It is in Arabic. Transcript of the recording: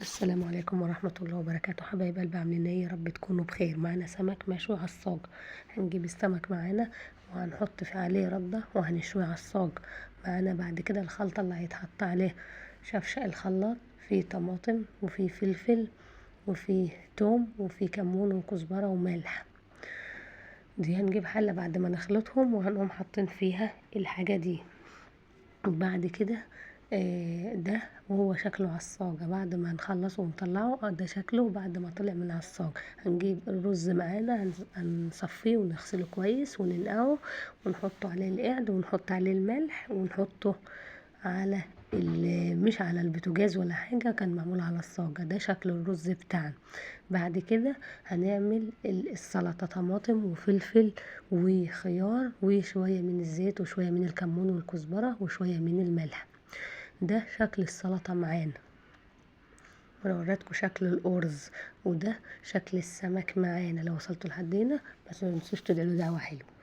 السلام عليكم ورحمة الله وبركاته. حبايب قلبي عاملين ايه؟ يا رب تكونوا بخير. معانا سمك مشوي على الصاج. هنجيب السمك معانا وهنحط عليه ردة وهنشويه على الصاج. معانا بعد كده الخلطة اللي هيتحط عليه شفشق الخلاط، فيه طماطم وفيه فلفل وفيه توم وفيه كمون وكزبرة وملح. دي هنجيب حلة بعد ما نخلطهم وهنقوم حاطين فيها الحاجة دي. وبعد كده ده وهو شكله عالصاجة بعد ما نخلصه ونطلعه. ده شكله بعد ما طلع من عالصاج. هنجيب الرز معانا هنصفيه ونغسله كويس وننقعه ونحطه عليه القعد ونحط عليه الملح ونحطه على مش على البوتاجاز ولا حاجة، كان معمول على الصاجة. ده شكل الرز بتاعنا. بعد كده هنعمل السلطة، طماطم وفلفل وخيار وشوية من الزيت وشوية من الكمون والكزبرة وشوية من الملح. ده شكل السلطة معانا. وانا وريتكم شكل الأرز، وده شكل السمك معانا. لو وصلتوا لحد هنا ما تنسوش تدعوا دعوة حلوة.